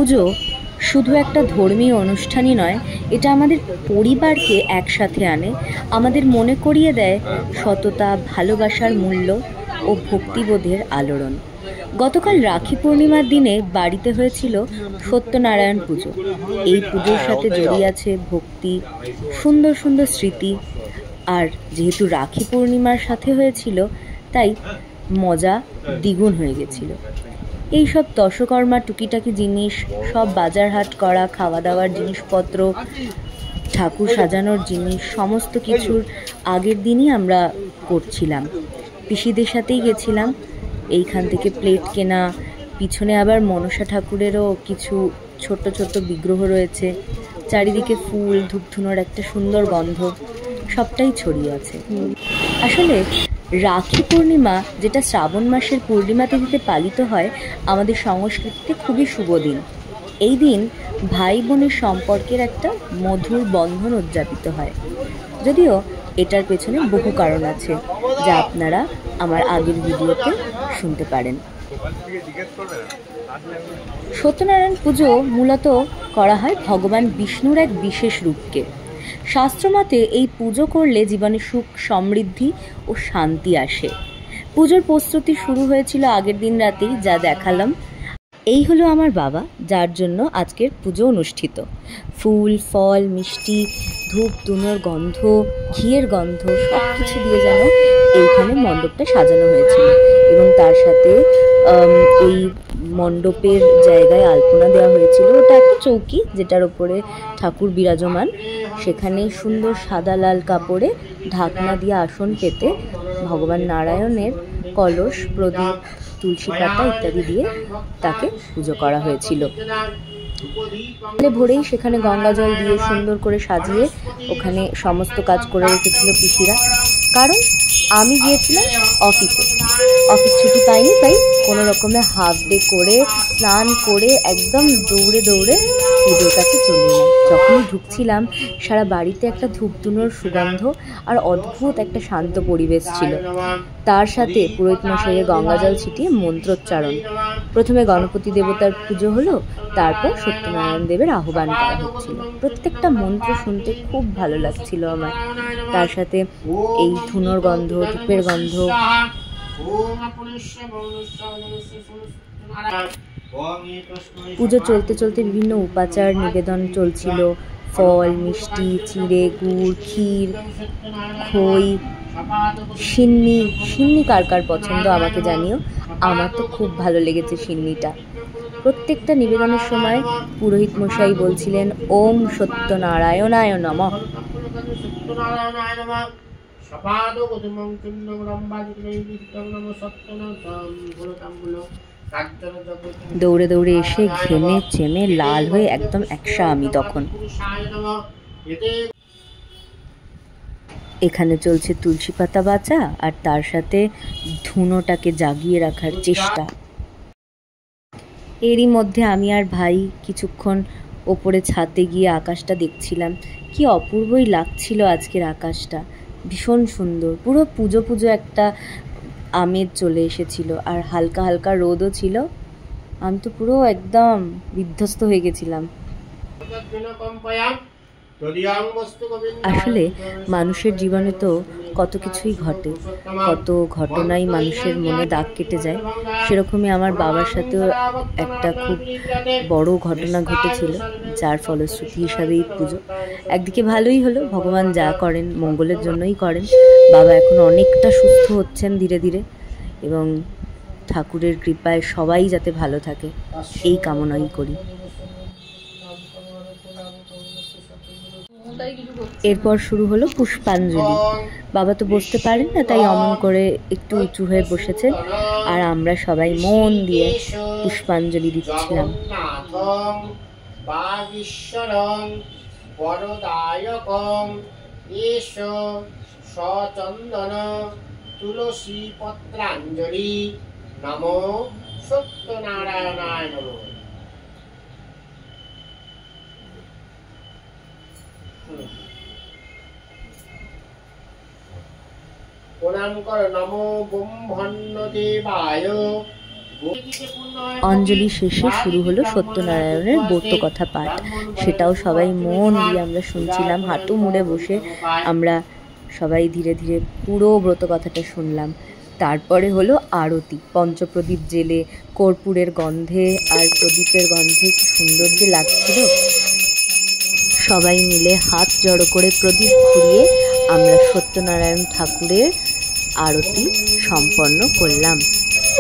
পুজো শুধু একটা ধর্মীয় অনুষ্ঠানই নয়, এটা আমাদের পরিবারকে একসাথে আনে, আমাদের মনে করিয়ে দেয় সততা, ভালোবাসার মূল্য ও ভক্তিবোধের আলোড়ন। গতকাল রাখি পূর্ণিমার দিনে বাড়িতে হয়েছিল সত্যনারায়ণ পুজো। এই পুজোর সাথে জড়িয়ে আছে ভক্তি, সুন্দর সুন্দর স্মৃতি। আর যেহেতু রাখি পূর্ণিমার সাথে হয়েছিল, তাই মজা দ্বিগুণ হয়ে গেছিল। এইসব দশকর্মা টুকিটাকি জিনিস, সব বাজার হাট করা, খাওয়া দাওয়ার জিনিসপত্র, ঠাকুর সাজানোর জিনিস, সমস্ত কিছুর আগের দিনই আমরা করছিলাম। পিসিদের সাথেই গেছিলাম। এইখান থেকে প্লেট কেনা, পিছনে আবার মনসা ঠাকুরেরও কিছু ছোট ছোট বিগ্রহ রয়েছে, চারিদিকে ফুল, ধূপধুনোর একটা সুন্দর গন্ধ, সবটাই ছড়িয়ে আছে। আসলে রাখি পূর্ণিমা, যেটা শ্রাবণ মাসের পূর্ণিমা তিথিতে পালিত হয়, আমাদের সংস্কৃতিতে খুবই শুভ দিন। এই দিন ভাই বোনের সম্পর্কের একটা মধুর বন্ধন উদযাপিত হয়। যদিও এটার পেছনে বহু কারণ আছে, যা আপনারা আমার আগের ভিডিওতে শুনতে পারেন। সত্যনারায়ণ পুজো মূলত করা হয় ভগবান বিষ্ণুর এক বিশেষ রূপকে। শাস্ত্রমতে এই পুজো করলে জীবনে সুখ, সমৃদ্ধি ও শান্তি আসে। পুজোর প্রস্তুতি শুরু হয়েছিল আগের দিন রাতেই, যা দেখালাম। এই হলো আমার বাবা, যার জন্য আজকের পুজো অনুষ্ঠিত। ফুল, ফল, মিষ্টি, ধূপ ধুনোর গন্ধ, ঘিয়ের গন্ধ, সব কিছু দিয়ে যেন এইখানে মণ্ডপটা সাজানো হয়েছিল। এবং তার সাথে ওই মণ্ডপের জায়গায় আলপনা দেওয়া হয়েছিল। ওটা একটা চৌকি, যেটার ওপরে ঠাকুর বিরাজমান। সেখানে সুন্দর সাদা লাল কাপড়ে ঢাকনা দিয়ে আসন পেতে ভগবান নারায়ণের কলস, প্রদীপ, তুলসী পাতা ইত্যাদি দিয়ে তাকে পুজো করা হয়েছিল। ভোরেই সেখানে গঙ্গা জল দিয়ে সুন্দর করে সাজিয়ে ওখানে সমস্ত কাজ করে রেখেছিল পিসিরা। কারণ আমি গিয়েছিলাম অফিস ছুটি পাইনি, তাই কোনো রকমে হাফ ডে করে স্নান করে একদম দৌড়ে দৌড়ে পুজোর কাছে চলে এলাম। যখনই ঢুকছিলাম, সারা বাড়িতে একটা ধূপধুনোর সুগন্ধ আর অদ্ভুত একটা শান্ত পরিবেশ ছিল। তার সাথে পুরোহিত মশাইয়ের গঙ্গাজল ছিটিয়ে মন্ত্রোচ্চারণ। প্রথমে গণপতি দেবতার পুজো হলো, তারপর সত্যনারায়ণ দেবের আহ্বান করা হচ্ছিল। প্রত্যেকটা মন্ত্র শুনতে খুব ভালো লাগছিল আমার। তার সাথে এই ধুনোর গন্ধ, ধূপের গন্ধ। পুজো চলতে চলতে বিভিন্ন উপাচার নিবেদন চলছিল। ফল, মিষ্টি, চিড়ে, গুড়, ক্ষীর, খই, সিন্নি। সিন্নি কার কার পছন্দ আমাকে জানিও। আমার তো খুব ভালো লেগেছে সিন্নিটা। প্রত্যেকটা নিবেদনের সময় পুরোহিত মশাই বলছিলেন, ওম সত্যনারায়ণায় নমঃ। দৌড়ে দৌড়ে এসে ঘেমে চেমে লাল হয়ে একদম একসা আমি তখন। এখানে চলছে তুলসী পাতা বাঁচা, আর তার সাথে ধুনোটাকে জাগিয়ে রাখার চেষ্টা। এরই মধ্যে আমি আর ভাই কিছুক্ষণ ওপরে ছাদে গিয়ে আকাশটা দেখছিলাম। কি অপূর্বই লাগছিল আজকের আকাশটা, ভীষণ সুন্দর। পুরো পুজো পুজো একটা আমেজ চলে এসেছিল, আর হালকা হালকা রোদও ছিল। আমি তো পুরো একদম বিধ্বস্ত হয়ে গেছিলাম। আসলে মানুষের জীবনে তো কত কিছুই ঘটে, কত ঘটনাই মানুষের মনে দাগ কেটে যায়। সেরকমই আমার বাবার সাথেও একটা খুব বড় ঘটনা ঘটেছিল, যার ফলশ্রুতি হিসাবে এই পুজো। একদিকে ভালোই হলো, ভগবান যা করেন মঙ্গলের জন্যই করেন। বাবা এখন অনেকটা সুস্থ হচ্ছেন ধীরে ধীরে, এবং ঠাকুরের কৃপায় সবাই যাতে ভালো থাকে, এই কামনাই করি। এরপর শুরু হলো পুষ্পাঞ্জলি। বাবা তো বসতে পারেন না, তাই অমন করে একটু উঁচু হয়ে বসেছে, আর আমরা সবাই মন দিয়ে পুষ্পাঞ্জলি দিচ্ছিলাম। তুলসী পত্রাঞ্জলি নমো সত্যনারায়ণায় নমঃ। প্রণাম কর নমো ব্রহ্মণ্য দেবায় অঞ্জলি শেষে শুরু হলো সত্যনারায়ণের ব্রতকথা পাঠ। সেটাও সবাই মন দিয়ে আমরা শুনছিলাম, হাঁটু মুড়ে বসে আমরা সবাই ধীরে ধীরে পুরো ব্রতকথাটা শুনলাম। তারপরে হলো আরতি। পঞ্চপ্রদীপ জেলে কর্পূরের গন্ধে আর প্রদীপের গন্ধে কি সুন্দর যে লাগছিল। সবাই মিলে হাত জড়ো করে প্রদীপ ঘুরিয়ে আমরা সত্যনারায়ণ ঠাকুরের আরতি সম্পন্ন করলাম।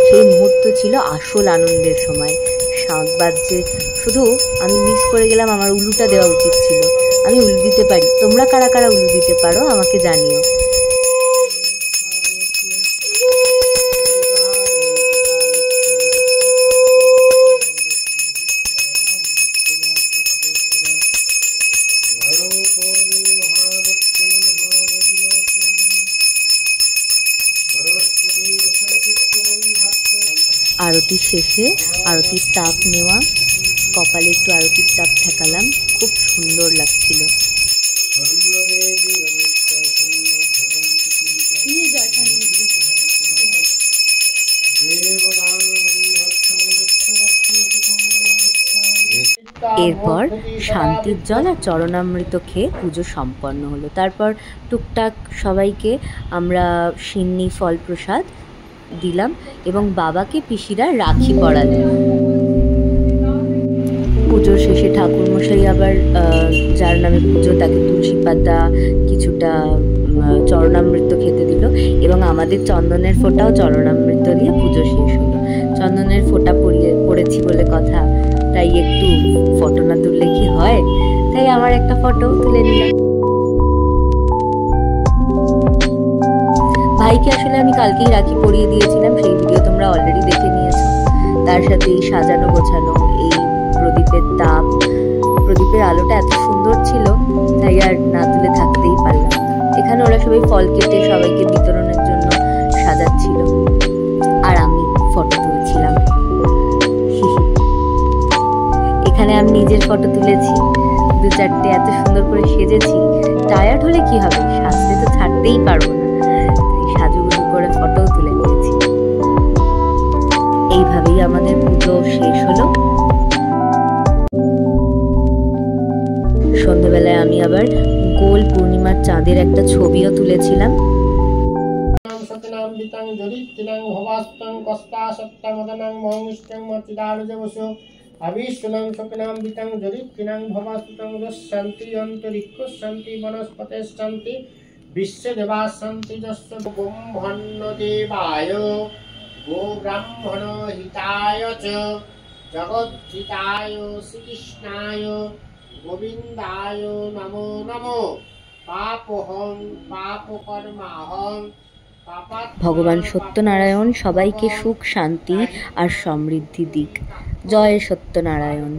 সেই মুহূর্ত ছিল আসল আনন্দের সময়। শাঁখ বাজছে, শুধু আমি মিস করে গেলাম, আমার উলুটা দেওয়া উচিত ছিল। আমি উলু দিতে পারি, তোমরা কারা কারা উলু দিতে পারো আমাকে জানিও। আরতি শেষে আরতির তাপ নেওয়া, কপালে একটু আরতির তাপ ঠেকালাম, খুব সুন্দর লাগছিল। এরপর শান্তির জল আর চরণামৃত খেয়ে পুজো সম্পন্ন হলো। তারপর টুকটাক সবাইকে আমরা সিন্নি ফল প্রসাদ দিলাম এবং বাবাকে পিসিরা রাখি পরালেন। পুজোর শেষে ঠাকুরমশাই আবার যার নামে পুজো তাকে তুলসী পাতা কিছুটা চরণামৃত খেতে দিল এবং আমাদের চন্দনের ফোঁটাও চরণামৃত দিয়ে পুজো শেষ হলো। চন্দনের ফোঁটা পড়েছি বলে কথা, তাই একটু ফটো না তুললে কি হয়, তাই আমার একটা ফটো তুলে নিলাম। ভাইকে আসলে আমি কালকেই রাখি পরিয়ে দিয়েছিলাম, সেই ভিডিও তোমরা অলরেডি দেখে নিয়েছো। তার সাথে এই সাজানো গোছানো, এই প্রদীপের তাপ, প্রদীপের আলোটা এত সুন্দর ছিল, তাই আর না তুলে থাকতেই পারলাম না। এখানে ওরা সবাই ফল কেটে সবাইকে বিতরণের জন্য সাজাচ্ছিল আর আমি ফটো তুলছিলাম। এখানে আমি নিজের ফটো তুলেছি, 2-4টে এত সুন্দর করে সেজেছি। টায়ার্ড হলে কি হবে, সাজতে তো ছাড়তেই পারবো না, তাই সাজুগুজু করে ফটোও তুলে নিয়েছি। এইভাবেই আমাদের পুজো শেষ হলো। সন্ধ্যাবেলায় আমি আবার গোল পূর্ণিমার চাঁদের একটা ছবিও তুলেছিলাম। अविष्णुं शुक्नां वितं जरित्रिनां भवास्तुतं शान्ति अन्तरिक्ष शान्ति वनस्पते शान्ति विश्वदेवा शान्ति जस्य ब्रह्मण्यदेवाय गो ब्राह्मण हिताय च जगद्धिताय श्रीकृष्णाय गोविन्दाय नमो नमो पापहं पापकर्माहं। ভগবান সত্যনারায়ণ সবাইকে সুখ শান্তি আর সমৃদ্ধি দিক। জয় সত্যনারায়ণ।